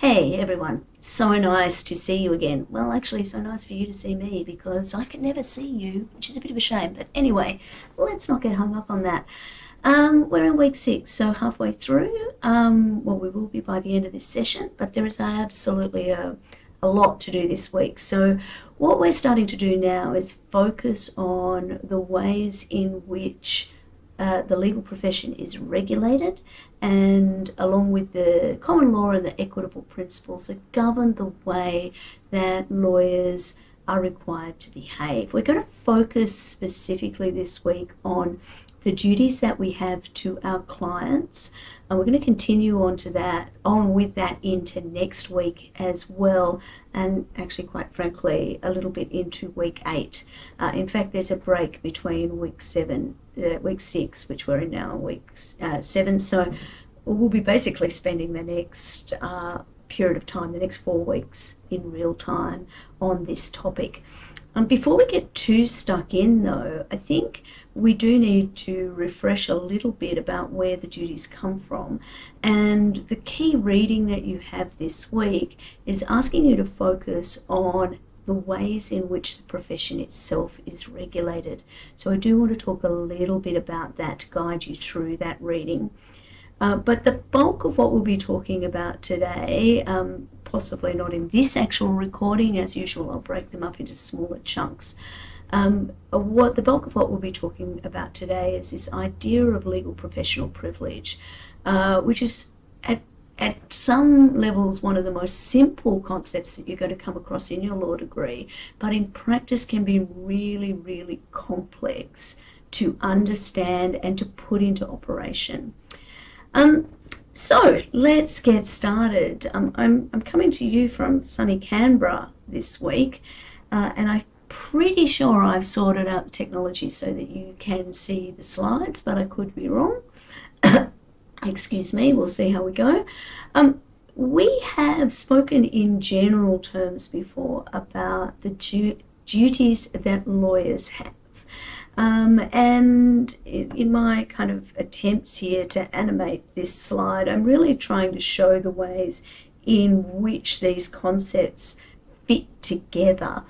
Hey everyone, so nice to see you again. Well, actually, so nice for you to see me because I can never see you, which is a bit of a shame. But anyway, let's not get hung up on that. We're in week 6, so halfway through. Well, we will be by the end of this session, but there is absolutely a lot to do this week. So, what we're starting to do now is focus on the ways in which the legal profession is regulated, and along with the common law and the equitable principles that govern the way that lawyers are required to behave. We're going to focus specifically this week on the duties that we have to our clients, and we're going to continue on with that into next week as well, and actually, quite frankly, a little bit into week 8. In fact, there's a break between week 6, which we're in now, week 7. So we'll be basically spending the next period of time, the next 4 weeks, in real time on this topic. Before we get too stuck in, though, I think we do need to refresh a little bit about where the duties come from. And the key reading that you have this week is asking you to focus on the ways in which the profession itself is regulated. So I do want to talk a little bit about that to guide you through that reading. But the bulk of what we'll be talking about today, possibly not in this actual recording, as usual, I'll break them up into smaller chunks. What the bulk of what we'll be talking about today is this idea of legal professional privilege, which is at some levels one of the most simple concepts that you're going to come across in your law degree, but in practice can be really, really complex to understand and to put into operation. So let's get started. I'm coming to you from sunny Canberra this week, and I'm pretty sure I've sorted out the technology so that you can see the slides, but I could be wrong. Excuse me, we'll see how we go. We have spoken in general terms before about the duties that lawyers have. And in my kind of attempts here to animate this slide, I'm really trying to show the ways in which these concepts fit together.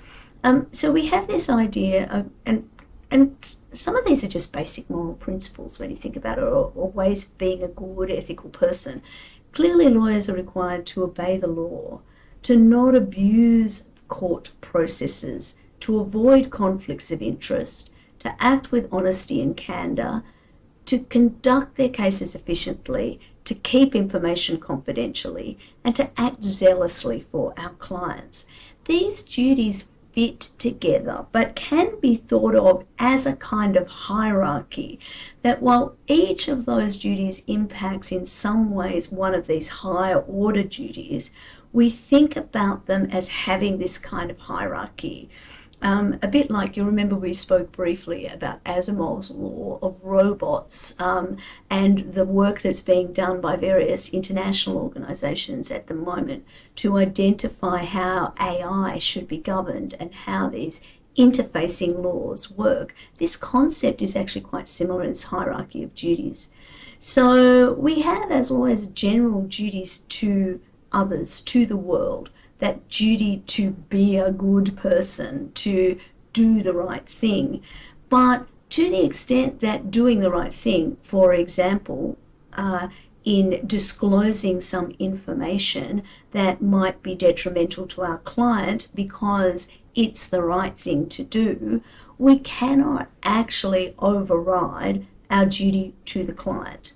So we have this idea, and some of these are just basic moral principles when you think about it, or ways of being a good, ethical person. Clearly, lawyers are required to obey the law, to not abuse court processes, to avoid conflicts of interest, to act with honesty and candour, to conduct their cases efficiently, to keep information confidentially, and to act zealously for our clients. These duties fit together, but can be thought of as a kind of hierarchy, that while each of those duties impacts in some ways one of these higher order duties, we think about them as having this kind of hierarchy. A bit like, you remember we spoke briefly about Asimov's law of robots, and the work that's being done by various international organisations at the moment to identify how AI should be governed and how these interfacing laws work. This concept is actually quite similar in its hierarchy of duties. So we have, as lawyers, general duties to others, to the world. That duty to be a good person, to do the right thing. But to the extent that doing the right thing, for example, in disclosing some information that might be detrimental to our client because it's the right thing to do, we cannot actually override our duty to the client.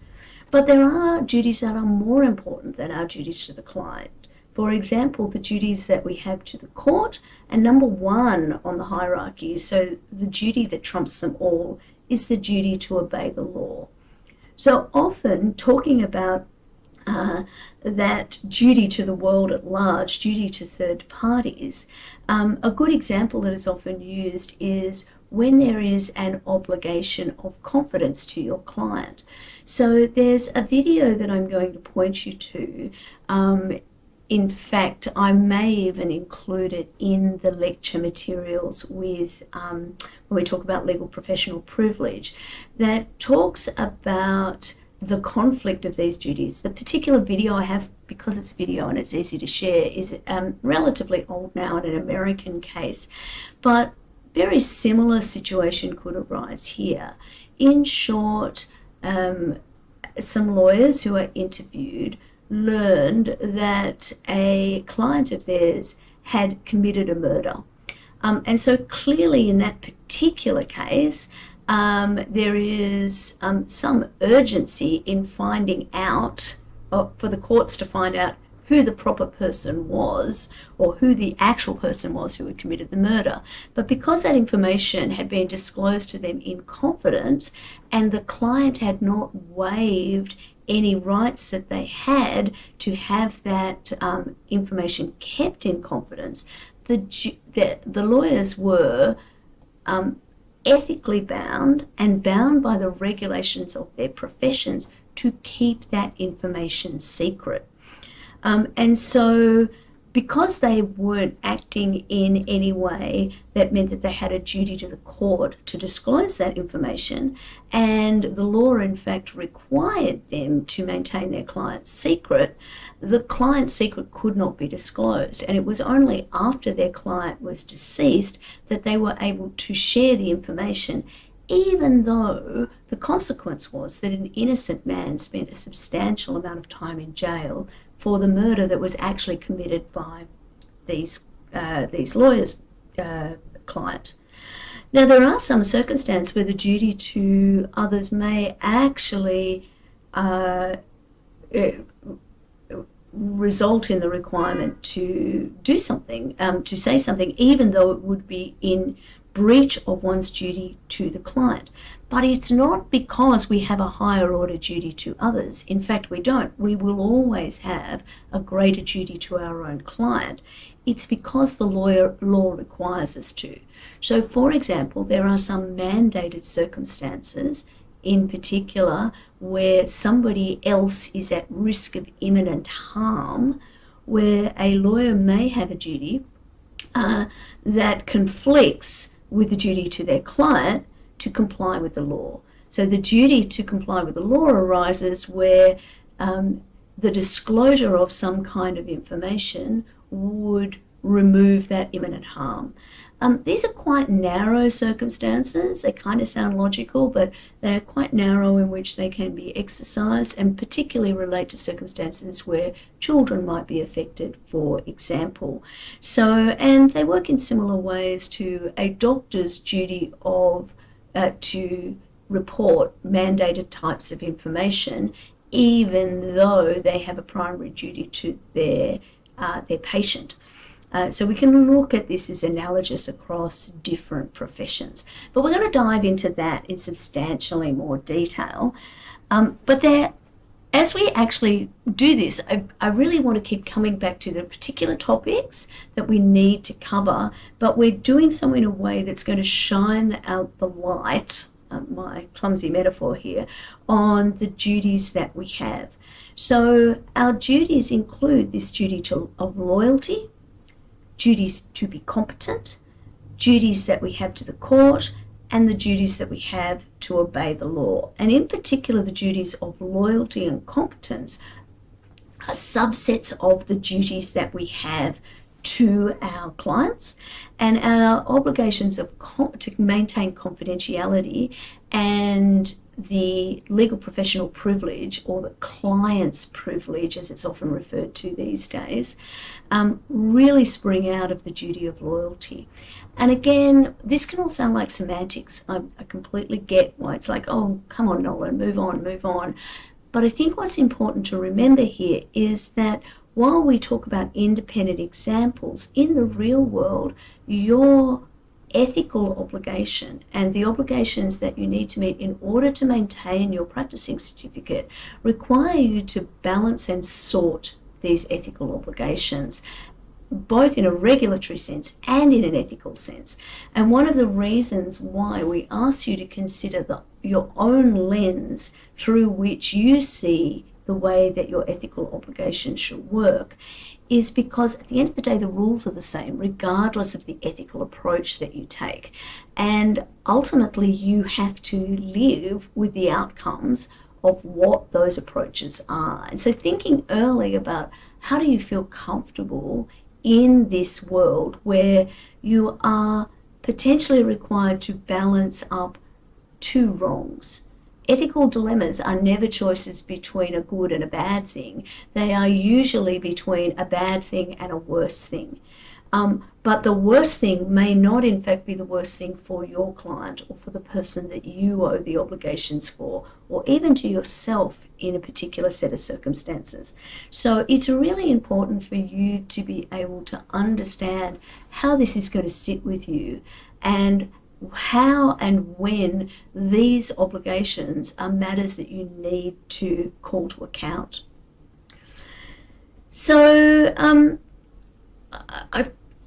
But there are duties that are more important than our duties to the client. For example, the duties that we have to the court, and number 1 on the hierarchy, so the duty that trumps them all, is the duty to obey the law. So often talking about that duty to the world at large, duty to third parties, a good example that is often used is when there is an obligation of confidence to your client. So there's a video that I'm going to point you to. In fact, I may even include it in the lecture materials with when we talk about legal professional privilege, that talks about the conflict of these duties. The particular video I have, because it's video and it's easy to share, is relatively old now in an American case, but very similar situation could arise here. In short, some lawyers who are interviewed learned that a client of theirs had committed a murder. And so clearly in that particular case, there is some urgency in finding out, for the courts to find out who the proper person was, or who the actual person was who had committed the murder. But because that information had been disclosed to them in confidence, and the client had not waived any rights that they had to have that information kept in confidence, the lawyers were ethically bound and bound by the regulations of their professions to keep that information secret. And so because they weren't acting in any way that meant that they had a duty to the court to disclose that information, and the law in fact required them to maintain their client's secret, the client's secret could not be disclosed. And it was only after their client was deceased that they were able to share the information, even though the consequence was that an innocent man spent a substantial amount of time in jail for the murder that was actually committed by these lawyers' client. Now, there are some circumstances where the duty to others may actually result in the requirement to do something, to say something, even though it would be in breach of one's duty to the client. But it's not because we have a higher order duty to others. In fact, we don't. We will always have a greater duty to our own client. It's because the law requires us to. So, for example, there are some mandated circumstances, in particular, where somebody else is at risk of imminent harm, where a lawyer may have a duty that conflicts with the duty to their client to comply with the law. So the duty to comply with the law arises where the disclosure of some kind of information would remove that imminent harm. These are quite narrow circumstances. They kind of sound logical, but they're quite narrow in which they can be exercised, and particularly relate to circumstances where children might be affected, for example. So, and they work in similar ways to a doctor's duty of to report mandated types of information, even though they have a primary duty to their patient. So we can look at this as analogous across different professions. But we're going to dive into that in substantially more detail. As we actually do this, I really want to keep coming back to the particular topics that we need to cover, but we're doing so in a way that's going to shine out the light, my clumsy metaphor here, on the duties that we have. So our duties include this duty of loyalty, duties to be competent, duties that we have to the court, and the duties that we have to obey the law. And in particular, the duties of loyalty and competence are subsets of the duties that we have to our clients, and our obligations to maintain confidentiality and the legal professional privilege, or the client's privilege as it's often referred to these days, really spring out of the duty of loyalty. And again, this can all sound like semantics. I completely get why it's like, oh, come on, Nolan, move on. But I think what's important to remember here is that while we talk about independent examples, in the real world, your ethical obligation and the obligations that you need to meet in order to maintain your practicing certificate require you to balance and sort these ethical obligations, both in a regulatory sense and in an ethical sense. And one of the reasons why we ask you to consider your own lens through which you see the way that your ethical obligations should work is because at the end of the day, the rules are the same, regardless of the ethical approach that you take. And ultimately, you have to live with the outcomes of what those approaches are. And so thinking early about how do you feel comfortable in this world where you are potentially required to balance up two wrongs. Ethical dilemmas are never choices between a good and a bad thing. They are usually between a bad thing and a worse thing. But the worst thing may not in fact be the worst thing for your client or for the person that you owe the obligations for, or even to yourself in a particular set of circumstances. So it's really important for you to be able to understand how this is going to sit with you and how and when these obligations are matters that you need to call to account. So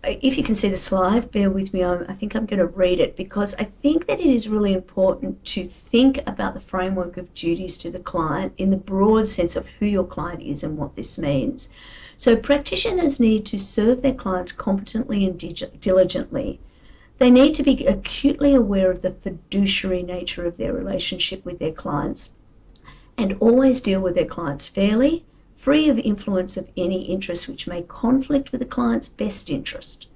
if you can see the slide, bear with me, I think I'm going to read it because I think that it is really important to think about the framework of duties to the client in the broad sense of who your client is and what this means. So practitioners need to serve their clients competently and diligently. They need to be acutely aware of the fiduciary nature of their relationship with their clients and always deal with their clients fairly, free of influence of any interest which may conflict with the client's best interest.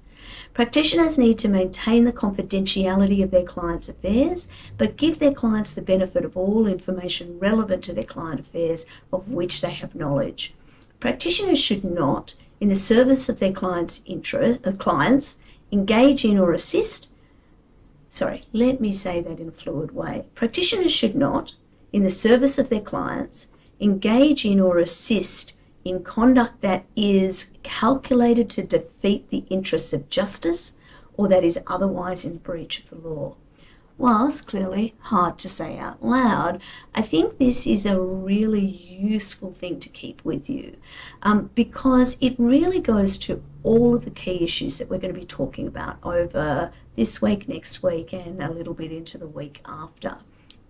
Practitioners need to maintain the confidentiality of their clients' affairs, but give their clients the benefit of all information relevant to their client affairs of which they have knowledge. Practitioners should not, in the service of their clients, engage in or assist. Let me say that in a fluid way. Practitioners should not, in the service of their clients, engage in or assist in conduct that is calculated to defeat the interests of justice or that is otherwise in breach of the law. Whilst clearly hard to say out loud, I think this is a really useful thing to keep with you because it really goes to all of the key issues that we're going to be talking about over this week, next week, and a little bit into the week after.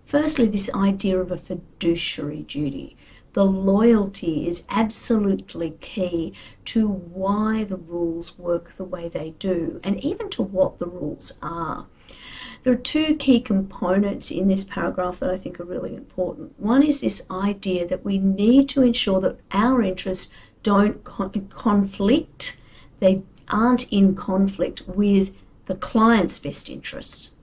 Firstly, this idea of a fiduciary duty. The loyalty is absolutely key to why the rules work the way they do, and even to what the rules are. There are two key components in this paragraph that I think are really important. One is this idea that we need to ensure that our interests don't conflict, they aren't in conflict with the client's best interests.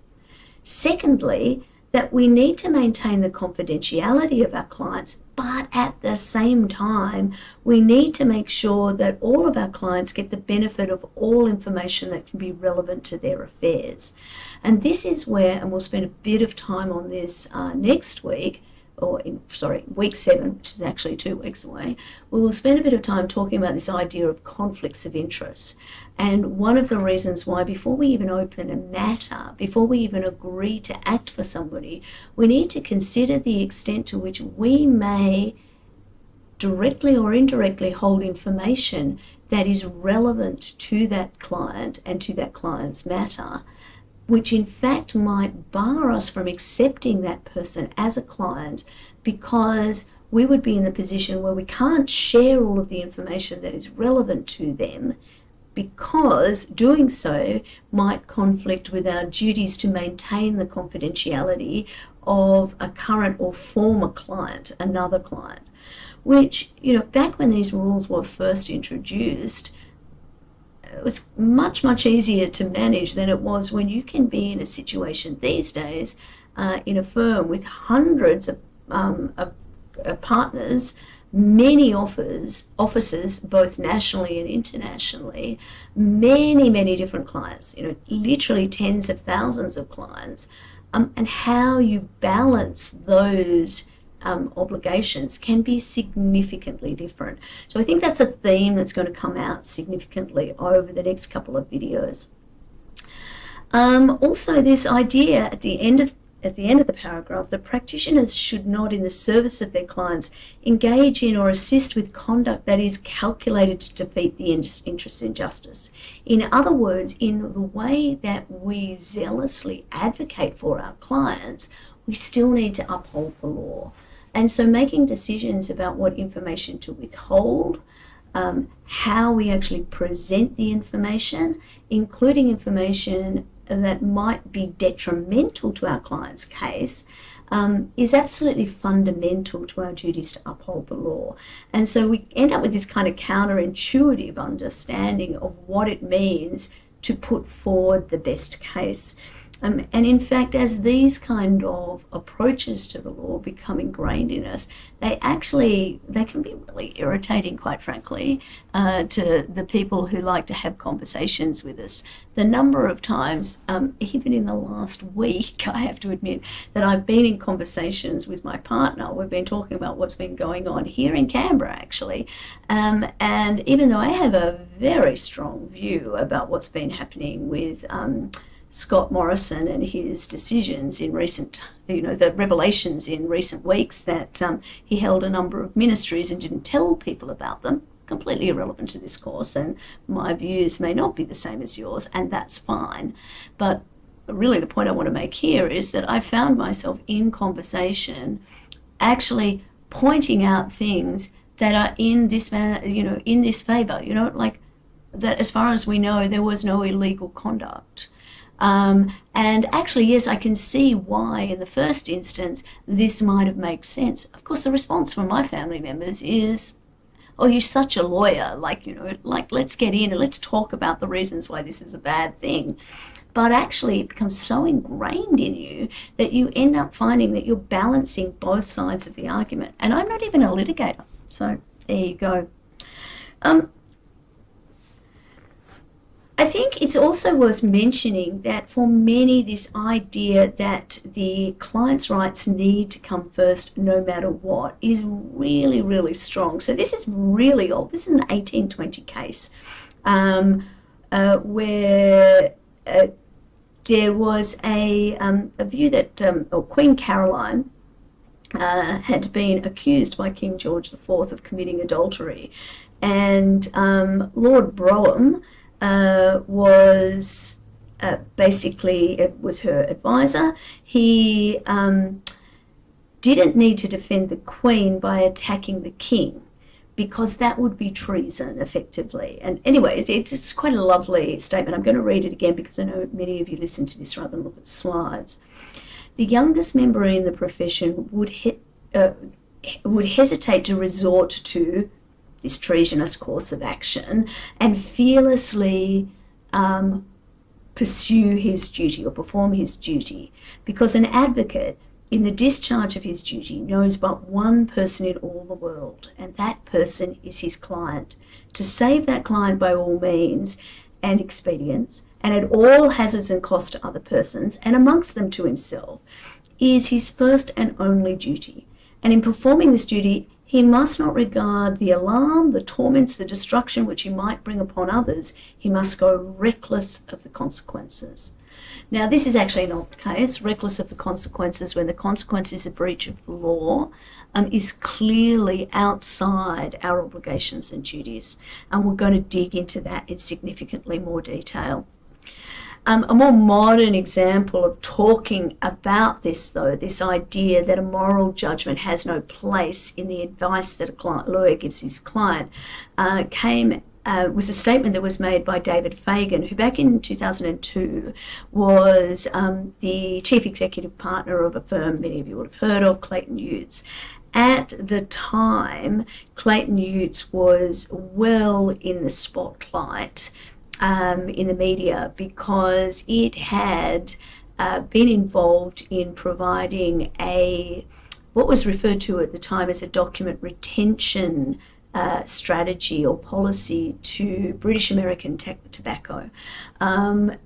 Secondly, that we need to maintain the confidentiality of our clients, but at the same time, we need to make sure that all of our clients get the benefit of all information that can be relevant to their affairs. And this is where, and we'll spend a bit of time on this next week, week 7, which is actually 2 weeks away, we will spend a bit of time talking about this idea of conflicts of interest. And one of the reasons why before we even open a matter, before we even agree to act for somebody, we need to consider the extent to which we may directly or indirectly hold information that is relevant to that client and to that client's matter, which in fact might bar us from accepting that person as a client because we would be in the position where we can't share all of the information that is relevant to them because doing so might conflict with our duties to maintain the confidentiality of a current or former client, another client, which, back when these rules were first introduced, it was much, much easier to manage than it was when you can be in a situation these days in a firm with hundreds of partners, many offices, both nationally and internationally, many, many different clients, literally tens of thousands of clients, and how you balance those obligations can be significantly different. So I think that's a theme that's going to come out significantly over the next couple of videos. Also, this idea at the end of the paragraph that practitioners should not, in the service of their clients, engage in or assist with conduct that is calculated to defeat the interests in justice. In other words, in the way that we zealously advocate for our clients, we still need to uphold the law. And so making decisions about what information to withhold, how we actually present the information, including information that might be detrimental to our client's case, is absolutely fundamental to our duties to uphold the law. And so we end up with this kind of counterintuitive understanding of what it means to put forward the best case. And in fact, as these kind of approaches to the law become ingrained in us, they can be really irritating, quite frankly, to the people who like to have conversations with us. The number of times, even in the last week, I have to admit, that I've been in conversations with my partner. We've been talking about what's been going on here in Canberra, actually. And even though I have a very strong view about what's been happening with Scott Morrison and his decisions in the revelations in recent weeks that he held a number of ministries and didn't tell people about them, completely irrelevant to this course, and my views may not be the same as yours, and that's fine. But really the point I want to make here is that I found myself in conversation actually pointing out things that are in this favor, like that as far as we know, there was no illegal conduct. And actually, yes, I can see why in the first instance this might have made sense. Of course, the response from my family members is, oh, you're such a lawyer, let's get in and let's talk about the reasons why this is a bad thing. But actually it becomes so ingrained in you that you end up finding that you're balancing both sides of the argument. And I'm not even a litigator, so there you go. I think it's also worth mentioning that for many, this idea that the client's rights need to come first no matter what is really, really strong. So this is really old. This is an 1820 case where there was a view that Queen Caroline had been accused by King George IV of committing adultery. And Lord Brougham was her advisor. He didn't need to defend the Queen by attacking the King, because that would be treason, effectively. And anyway, it's quite a lovely statement. I'm going to read it again because I know many of you listen to this rather than look at slides. The youngest member in the profession would hesitate to resort to this treasonous course of action and fearlessly pursue his duty or perform his duty, because an advocate in the discharge of his duty knows but one person in all the world, and that person is his client. To save that client by all means and expedients, and at all hazards and cost to other persons, and amongst them to himself, is his first and only duty. And in performing this duty, he must not regard the alarm, the torments, the destruction which he might bring upon others. He must go reckless of the consequences. Now, this is actually not the case. Reckless of the consequences, when the consequence is a breach of the law, is clearly outside our obligations and duties. And we're going to dig into that in significantly more detail. A more modern example of talking about this, though, this idea that a moral judgment has no place in the advice that a lawyer gives his client, was a statement that was made by David Fagan, who back in 2002 was the chief executive partner of a firm many of you would have heard of, Clayton Utz. At the time, Clayton Utz was well in the spotlight in the media, because it had been involved in providing what was referred to at the time as a document retention strategy or policy to British American Tobacco,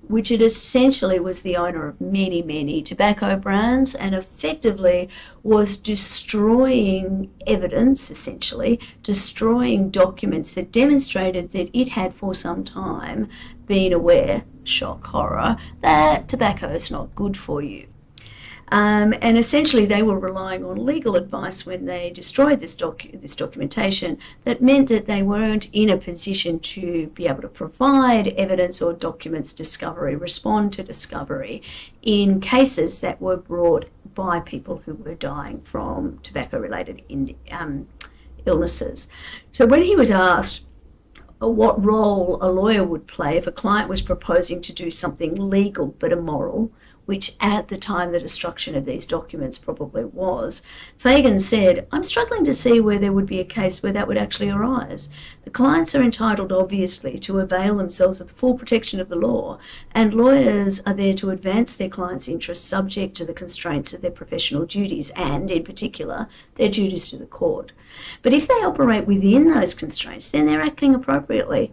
which it essentially was the owner of many, many tobacco brands, and effectively was destroying evidence, essentially destroying documents that demonstrated that it had for some time been aware, shock, horror, that tobacco is not good for you. And essentially they were relying on legal advice when they destroyed this documentation. That meant that they weren't in a position to be able to provide evidence or documents discovery, respond to discovery in cases that were brought by people who were dying from tobacco-related illnesses. So when he was asked what role a lawyer would play if a client was proposing to do something legal but immoral, which at the time the destruction of these documents probably was. Fagan said, "I'm struggling to see where there would be a case where that would actually arise. The clients are entitled, obviously, to avail themselves of the full protection of the law, and lawyers are there to advance their clients' interests subject to the constraints of their professional duties and, in particular, their duties to the court. But if they operate within those constraints, then they're acting appropriately.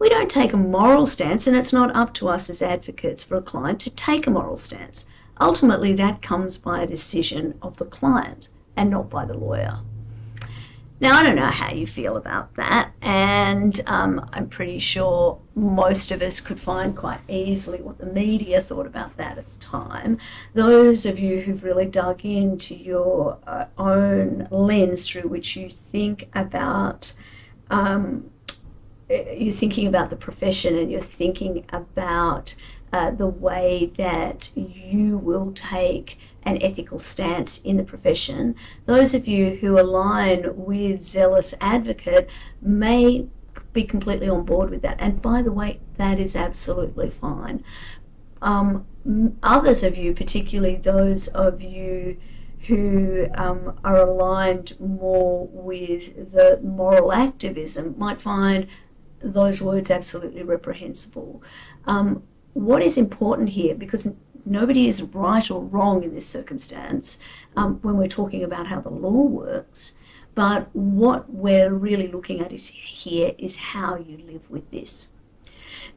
We don't take a moral stance, and it's not up to us as advocates for a client to take a moral stance. Ultimately, that comes by a decision of the client and not by the lawyer." Now, I don't know how you feel about that, and I'm pretty sure most of us could find quite easily what the media thought about that at the time. Those of you who've really dug into your own lens through which you think about you're thinking about the profession, and you're thinking about the way that you will take an ethical stance in the profession. Those of you who align with Zealous Advocate may be completely on board with that. And by the way, that is absolutely fine. Others of you, particularly those of you who are aligned more with the moral activism, might find those words absolutely reprehensible. What is important here, because nobody is right or wrong in this circumstance when we're talking about how the law works, but what we're really looking at is how you live with this.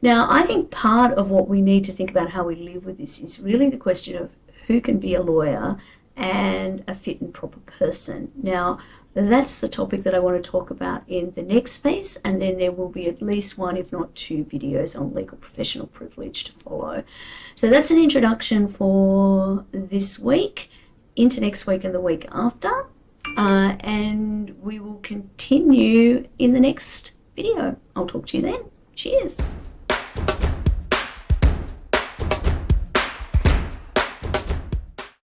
Now, I think part of what we need to think about how we live with this is really the question of who can be a lawyer and a fit and proper person. Now, that's the topic that I want to talk about in the next piece, and then there will be at least one, if not two, videos on legal professional privilege to follow. So that's an introduction for this week, into next week and the week after, and we will continue in the next video. I'll talk to you then. Cheers.